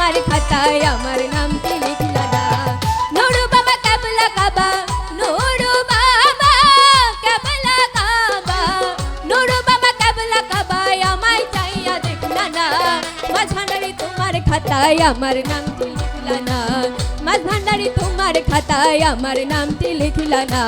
তোমার খাতায় আমার নামটি লিখলা না। নুরু বাবা কেবলা কাবা, নুরু বাবা কেবলা কাবা, নুরু বাবা কেবলা কাবা, আমায় চাইয়া দেখলা না। মাঝ ভান্ডারি তোমার খাতায় আমার নামটি লিখলা না। মাঝ ভান্ডারি তোমার খাতায় আমার নামটি লিখলা না।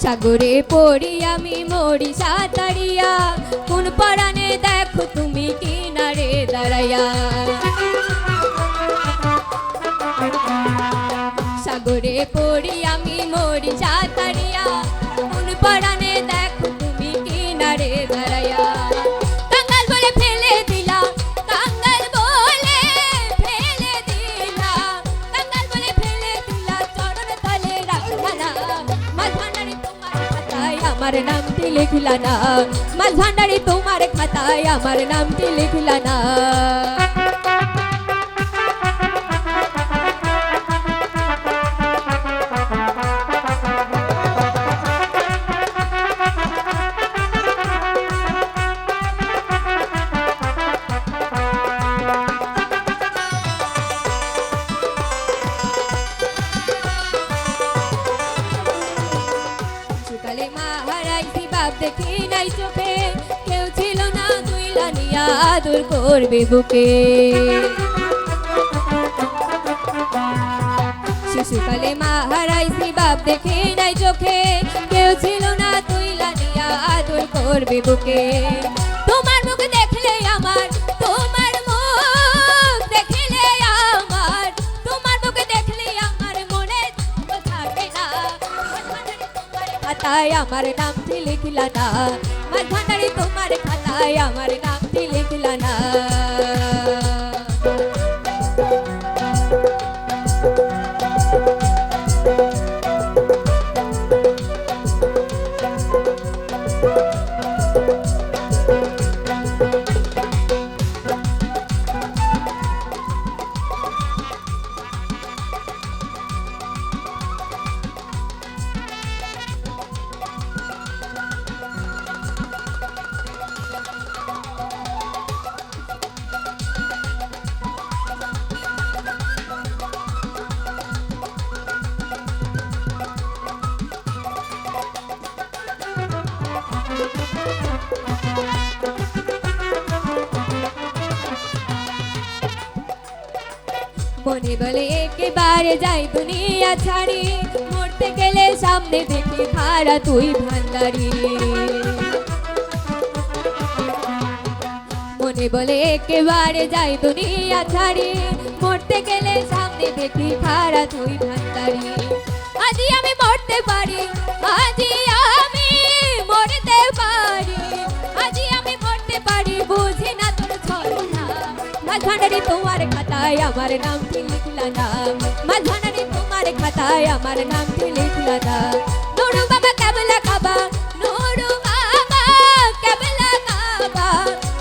সাগরে পড়ি আমি মরি সাঁতারিয়া, কোন পরাণে দেখো তুমি কিনারে দাঁড়াইয়া। সাগরে পড়ি আমি মরি সাঁতারিয়া, কোন পরাণে দেখো তুমি কিনারে দাঁড়াইয়া। কাঙ্গাল বলে ফেলে দিলা, কাঙ্গাল বলে ফেলে দিলা, কাঙ্গাল বলে ফেলে দিলা, চরণ তলে রাখলা না। মাঝ ভান্ডারি তোমার খাতায় আমার নামটি লিখলা না। মাঝ ভান্ডারি তোমার খাতায় আমার নামটি লিখলা না। সকালে মা হারাইছি বাপ দেখি নাই চোখে, কেউ ছিল না দুইলা নিয়া আদর করবে বুকে। শিশুকালে মা হারাইছি বাপ দেখি নাই চোখে, কেউ ছিল না দুইলা নিয়া আদর করবে বুকে। তোমার মুখ দেখলে আমার, তোমার মুখ দেখলে আমার, তোমার মুখ দেখলে আমার মনে থাকে না। খাতায় আমার নামটি লিখলা না। মাঝ ভান্ডারি তোমার খাতায় আমার নামটি লিখলা না। মনে বলে একেবারে যাই দুনিয়া ছাড়ি, মরতে গেলে সামনে দেখি খাড়া তুই ভান্ডারি। মনে বলে একেবারে যাই দুনিয়া ছাড়ি, মরতে গেলে সামনে দেখি খাড়া তুই ভান্ডারি। আজি আমি মরতে পারি, আজি আমি মরতে পারি, আজি আমি মরতে পারি, বুঝি না তোর ছলনা। মাঝ ভান্ডারি তোমার খাতায় আমার নামটি লিখলা না। মাঝ ভান্ডারি তোমার খাতায় আমার নামটি লিখলা না। নুরু বাবা কেবলা কাবা, নুরু বাবা কেবলা কাবা,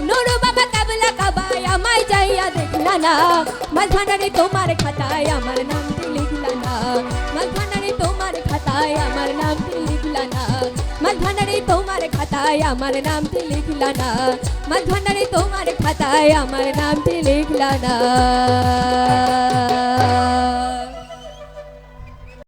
নুরু বাবা কেবলা কাবা, আমায় যাইয়া দেখলা না। মাঝ ভান্ডারি তোমার খাতায় আমার নামটি লিখলা না। মাঝ ভান্ডারি তোমার খাতায় আমার নামটি লিখলা না। মাঝ ভান্ডারি তোমার খাতায় আমার নামটি লিখলা না। মাঝ ভান্ডারি তোমার খাতায় আমার নামটি লিখলা না।